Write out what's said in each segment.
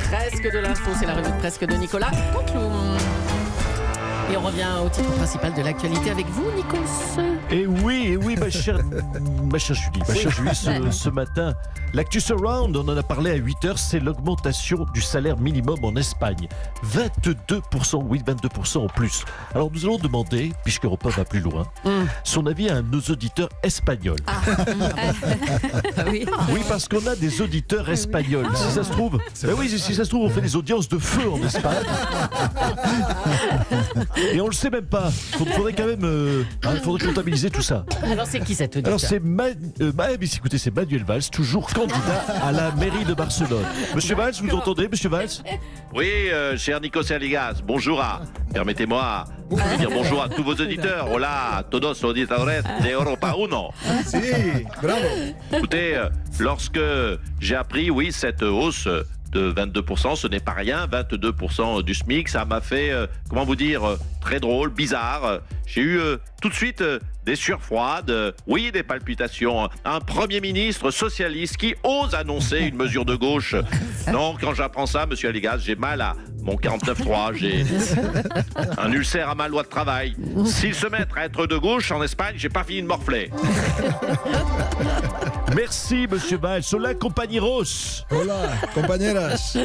presque de l'info, c'est la revue de presque de Nicolas Canteloup. Et on revient au titre principal de l'actualité avec vous, Nikos. Et oui, ma chère Julie, ce matin, l'actu surround, on en a parlé à 8h, c'est l'augmentation du salaire minimum en Espagne. 22%, oui, 22% en plus. Alors nous allons demander, puisque Europa va plus loin, son avis à nos auditeurs espagnols. Oui. Oui, parce qu'on a des auditeurs espagnols. Si ça se trouve, si ça se trouve, on fait des audiences de feu en Espagne. Et on le sait même pas. Il faudrait quand même faudrait comptabiliser tout ça. Alors c'est qui cet auditeur? Alors c'est écoutez, c'est Manuel Valls, toujours candidat à la mairie de Barcelone. Monsieur Valls, vous entendez, monsieur Valls? Oui, cher Nikos Aligas, bonjour permettez-moi de dire bonjour à tous vos auditeurs. Hola, todos auditores de Europa Uno. Si, bravo. Écoutez, lorsque j'ai appris, cette hausse de 22%, ce n'est pas rien, 22% du SMIC, ça m'a fait, très drôle, bizarre. J'ai eu tout de suite des sueurs froides, des palpitations. Un Premier ministre socialiste qui ose annoncer une mesure de gauche. Non, quand j'apprends ça, monsieur Aligas, j'ai mal à mon 49.3, j'ai un ulcère à ma loi de travail. S'ils se mettent à être de gauche en Espagne, j'ai pas fini de morfler. Merci, monsieur Valls. Hola, compañeros. Hola, compañeras.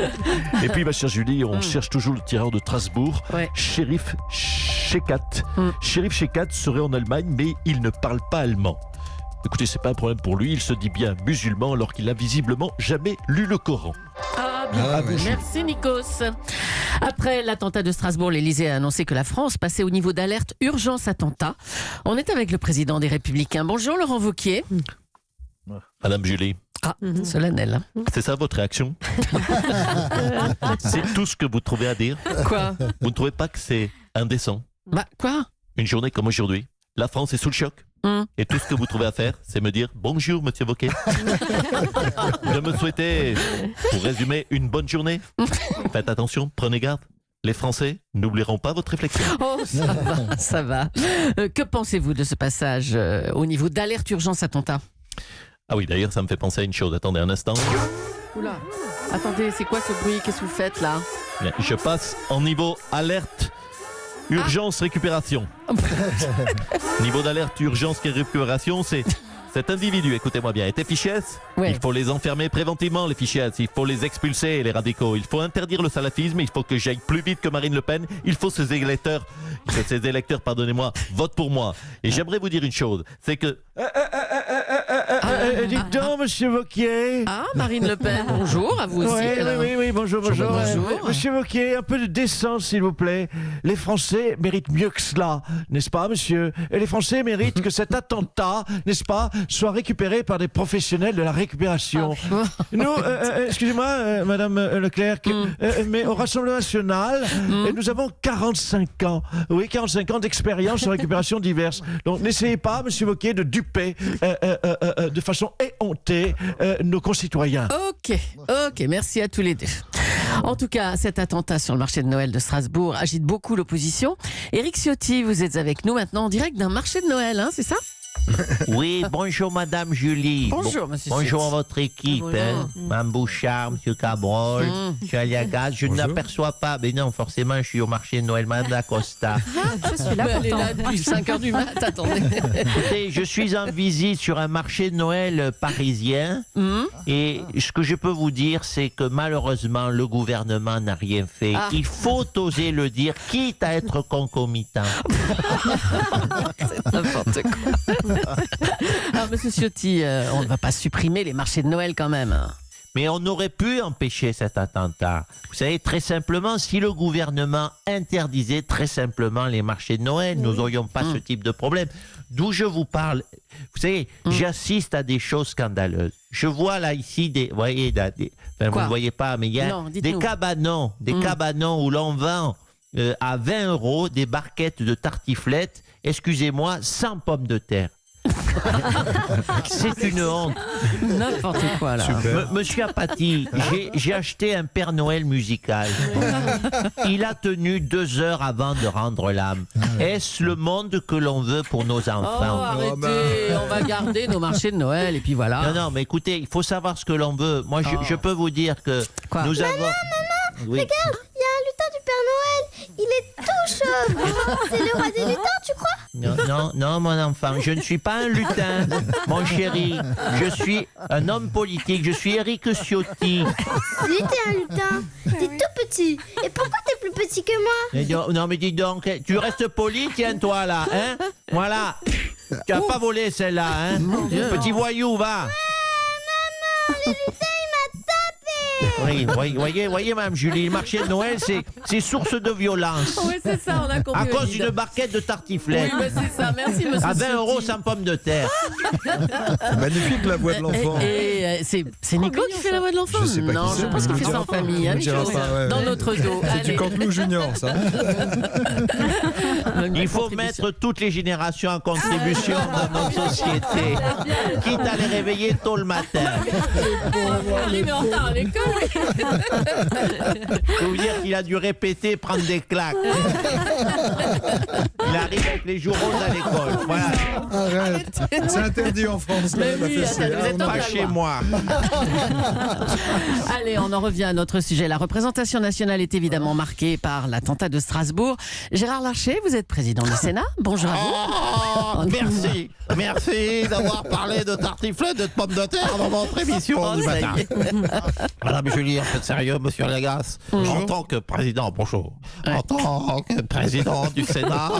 Et puis, ma chère Julie, on cherche toujours le tireur de Strasbourg, Shérif Shekat. Shérif Shekat serait en Allemagne, mais il ne parle pas allemand. Écoutez, c'est pas un problème pour lui, il se dit bien musulman alors qu'il n'a visiblement jamais lu le Coran. Merci Nikos. Après l'attentat de Strasbourg, l'Élysée a annoncé que la France passait au niveau d'alerte urgence attentat. On est avec le président des Républicains. Bonjour Laurent Wauquiez. Madame Julie. Solennel. C'est ça votre réaction? C'est tout ce que vous trouvez à dire? Quoi? Vous ne trouvez pas que c'est indécent? Quoi? Une journée comme aujourd'hui, la France est sous le choc. Et tout ce que vous trouvez à faire, c'est me dire bonjour, monsieur Wauquiez. De me souhaiter, pour résumer, une bonne journée. Faites attention, prenez garde. Les Français n'oublieront pas votre réflexion. Oh, ça va. Que pensez-vous de ce passage au niveau d'alerte urgence attentat? Ah oui, d'ailleurs, ça me fait penser à une chose. Attendez un instant. Oula. Attendez, c'est quoi ce bruit? Qu'est-ce que vous faites là? Je passe en niveau alerte. Urgence récupération. Niveau d'alerte, urgence récupération, c'est cet individu, écoutez-moi bien, était fichesse. Il faut les enfermer préventivement, les fichesses. Il faut les expulser, les radicaux. Il faut interdire le salafisme. Il faut que j'aille plus vite que Marine Le Pen. Il faut que ces électeurs, pardonnez-moi, votent pour moi. Et j'aimerais vous dire une chose, c'est que... dites donc, monsieur Wauquiez. Marine Le Pen, bonjour, à vous aussi. Oui, bonjour. Monsieur Wauquiez, un peu de décence, s'il vous plaît. Les Français méritent mieux que cela, n'est-ce pas, monsieur? Et les Français méritent que cet attentat, n'est-ce pas, soit récupéré par des professionnels de la récupération. Nous, excusez-moi, madame Leclerc, mais au Rassemblement national, nous avons 45 ans. Oui, 45 ans d'expérience en récupération diverses. Donc, n'essayez pas, monsieur Wauquiez, de duper de façon éhontée nos concitoyens. Ok, merci à tous les deux. En tout cas, cet attentat sur le marché de Noël de Strasbourg agite beaucoup l'opposition. Éric Ciotti, vous êtes avec nous maintenant en direct d'un marché de Noël, c'est ça? Oui, bonjour Madame Julie. Bonjour Monsieur Bonjour Ciotti. à votre équipe, Mme Bouchard, Monsieur Cabrol, Monsieur Aliagas. Je n'aperçois pas, mais non, forcément, je suis au marché de Noël, Madame Dacosta. Je suis là pourtant. Elle est là depuis 5h du mat', attendez. Écoutez, je suis en visite sur un marché de Noël parisien et ce que je peux vous dire, c'est que malheureusement, le gouvernement n'a rien fait. Il faut oser le dire, quitte à être concomitant. C'est n'importe quoi. Alors, monsieur Ciotti, on ne va pas supprimer les marchés de Noël quand même. Mais on aurait pu empêcher cet attentat. Vous savez, très simplement, si le gouvernement interdisait très simplement les marchés de Noël, nous n'aurions pas ce type de problème. D'où je vous parle, vous savez, j'assiste à des choses scandaleuses. Je vois là ici vous voyez, vous ne voyez pas, mais il y a des cabanons où l'on vend à 20 € des barquettes de tartiflettes, excusez-moi, sans pommes de terre. C'est une honte. N'importe quoi là. Monsieur Apathy, j'ai acheté un Père Noël musical. Il a tenu 2 heures avant de rendre l'âme. Est-ce le monde que l'on veut pour nos enfants? Arrêtez, on va garder nos marchés de Noël et puis voilà. Non, mais écoutez, il faut savoir ce que l'on veut. Moi, je peux vous dire que nous avons... Oui. Regarde, il y a un lutin du Père Noël. Il est tout chauve. C'est le roi des lutins, tu crois? Non, mon enfant, je ne suis pas un lutin, mon chéri. Je suis un homme politique, je suis Éric Ciotti. Si, t'es un lutin. T'es tout petit. Et pourquoi t'es plus petit que moi? Non, mais dis donc, tu restes poli, tiens-toi là, hein? Voilà. Tu as pas volé celle-là, hein? Petit voyou, va. Maman, le lutin, il m'a tapé. Oui, voyez, Mme Julie, le marché de Noël, c'est source de violence. Oui, c'est ça, on a compris. À cause Olivier. d'une barquette de tartiflette. Oui, c'est ça. Merci, monsieur. À 20 Ciotti. € sans pomme de terre. Magnifique la voix de l'enfant. Et c'est Nico qui fait la voix de l'enfant? Je sais pas Non, qui c'est, je pense mais qu'il fait on ça en dira- famille. on Hein, dira Nico, ça, ouais, dans ouais. notre dos. C'est du Allez. Canteloup Junior, ça. Il faut mettre toutes les générations en contribution dans notre société. Quitte à les réveiller tôt le matin. Arrivé en retard à l'école. Je peux vous dire qu'il a dû répéter, prendre des claques. Il arrive avec les joues roses à l'école. Voilà. Arrête. C'est interdit en France. Mais la oui, fessée. attends, vous êtes Ah, on en a- Pas chez moi. Allez, on en revient à notre sujet. La représentation nationale est évidemment marquée par l'attentat de Strasbourg. Gérard Larcher, vous êtes président du Sénat. Bonjour à vous. Merci d'avoir parlé de tartiflette et de pommes de terre dans votre émission Oh, du ça y matin. est. Madame Julie, en fait sérieux, monsieur Legas, en tant que président, bonjour, en tant que président du Sénat,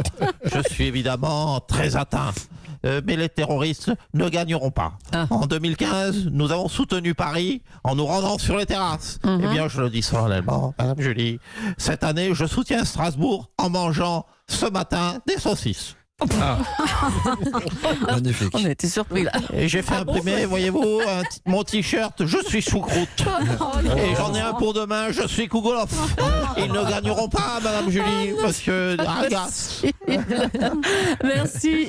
je suis évidemment très atteint. Mais les terroristes ne gagneront pas. Ah. En 2015, nous avons soutenu Paris en nous rendant sur les terrasses. Eh bien, je le dis solennellement, Madame Julie, cette année, je soutiens Strasbourg en mangeant ce matin des saucisses. Magnifique. On a été surpris là. Et j'ai fait imprimer, voyez-vous, mon t-shirt, je suis choucroute. Et j'en ai un pour demain, je suis Kougolof. Ils ne gagneront pas, Madame Julie, monsieur Argas. Merci.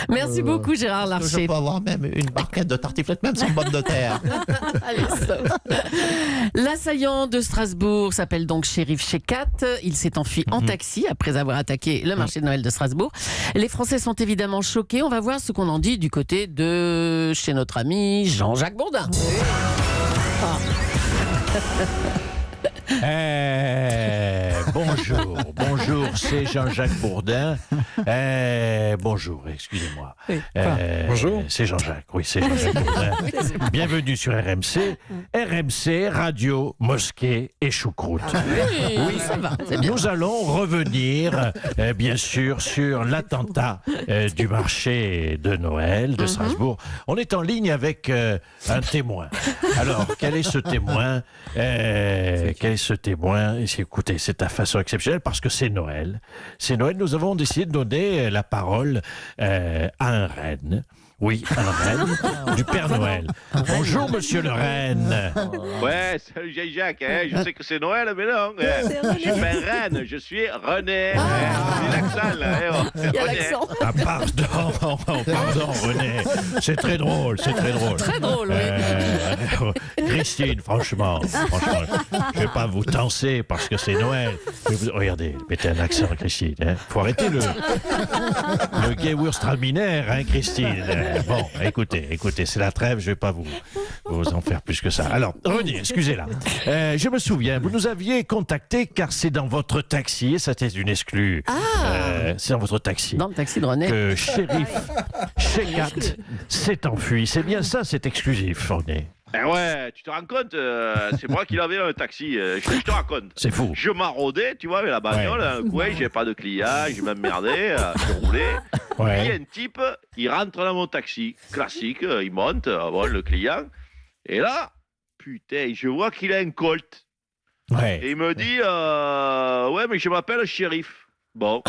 Merci beaucoup, Gérard Je Larcher. peux avoir même une barquette de tartiflette, même sans pommes de terre. Allez, stop. L'assaillant de Strasbourg s'appelle donc Shérif Shekat. Il s'est enfui en taxi après avoir attaqué le marché de Noël de Strasbourg. Les Français sont évidemment choqués. On va voir ce qu'on en dit du côté de chez notre ami Jean-Jacques Bourdin. Bonjour, c'est Jean-Jacques Bourdin. Bonjour, excusez-moi. Bonjour. C'est Jean-Jacques, oui, c'est Jean-Jacques Bourdin. Bienvenue sur RMC. RMC, radio, mosquée et choucroute. Oui, ça va. C'est bien. Nous allons revenir, bien sûr, sur l'attentat du marché de Noël de Strasbourg. On est en ligne avec un témoin. Alors, quel est ce témoin Écoutez, c'est à façon exceptionnelle parce que c'est Noël. C'est Noël. Nous avons décidé de donner la parole à un renne. Oui, un renne du Père Noël. Bonjour, monsieur le renne. Ouais, salut Jacques, hein. Je sais que c'est Noël, mais non. Je suis pas Rennes, je suis René. J'ai l'accent, là. Il y a l'accent. Ah, pardon, René. C'est très drôle, c'est très drôle. Très drôle, oui. Christine, franchement, je vais pas vous tenser parce que c'est Noël. Regardez, mettez un accent, Christine. Faut arrêter le Gewürztraminer, hein, Christine. Bon, écoutez, c'est la trêve, je vais pas vous en faire plus que ça. Alors, René, excusez-la. Je me souviens, vous nous aviez contacté car c'est dans votre taxi, et ça c'était une exclue. C'est dans votre taxi. Dans le taxi de René. Que Shérif Shekat s'est enfui. C'est bien ça, c'est exclusif, René. Eh ouais, tu te rends compte, c'est moi qui l'avais dans le taxi. Je te raconte. C'est fou. Je maraudais, tu vois, avec la bagnole, dans le coin, j'avais pas de clients, je m'emmerdais, je roulais. Il y a Ouais. un type, il rentre dans mon taxi, classique, il monte, bon, le client. Et là, putain, je vois qu'il a un Colt. Ouais. Et il me dit, ouais, mais je m'appelle Shérif. Bon,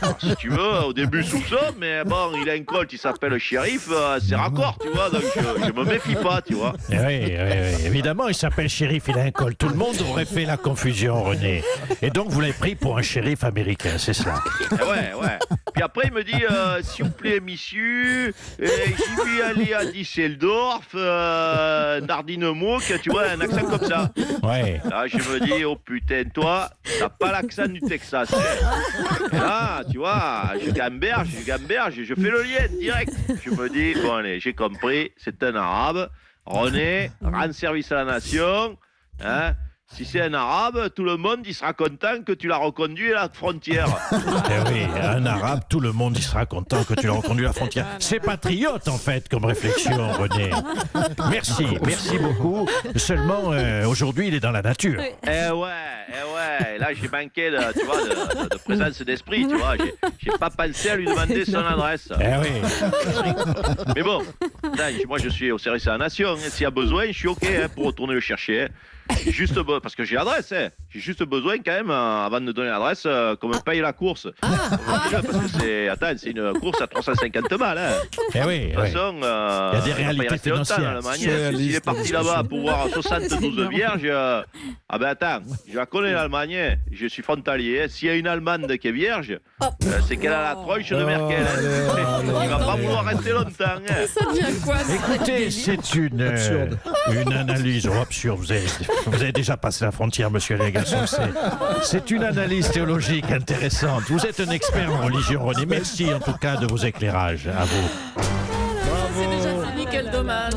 alors, si tu veux, au début soupçon, mais bon, il a un Colt, il s'appelle Shérif, c'est raccord, tu vois, donc je me méfie pas, tu vois. Oui, évidemment, il s'appelle shérif, il a un col. Tout le monde aurait fait la confusion, René. Et donc, vous l'avez pris pour un shérif américain, c'est cela. Ouais. Puis après, il me dit, s'il vous plaît, monsieur, j'y vais aller à Düsseldorf, Nardinemouk, tu vois, un accent comme ça. Ouais. Là, je me dis, oh putain, toi, t'as pas l'accent du Texas. Hein. Et là, tu vois, je gamberge, je fais le lien direct. Je me dis, bon allez, j'ai compris, c'est un arabe. René, rend service à la nation. Hein. si c'est un arabe, tout le monde il sera content que tu l'as reconduit à la frontière. Eh oui, un arabe, tout le monde y sera content que tu l'as reconduit à la frontière. C'est patriote, en fait, comme réflexion, René. Merci beaucoup. Seulement, aujourd'hui, il est dans la nature. Eh ouais. Là, j'ai manqué de présence d'esprit, tu vois. J'ai pas pensé à lui demander son adresse. Eh oui. Mais bon, là, moi, je suis au service de la nation. S'il y a besoin, je suis OK pour retourner le chercher. J'ai juste parce que j'ai l'adresse, j'ai juste besoin quand même, avant de donner l'adresse, qu'on me paye la course. Parce que c'est une course à 350 balles. Eh oui. De toute façon, il y a des réalités financières. S'il est parti là-bas pour voir 72 vierges, ah ben attends, je la connais l'Allemagne, je suis frontalier. S'il y a une Allemande qui est vierge, c'est qu'elle a la tronche de Merkel. Il va pas vouloir rester longtemps. Ça devient quoi ça? Écoutez, c'est une analyse absurde. Vous avez déjà passé la frontière, monsieur les garçons. C'est une analyse théologique intéressante. Vous êtes un expert en religion, René. Merci en tout cas de vos éclairages. À vous. C'est déjà fini, quel dommage.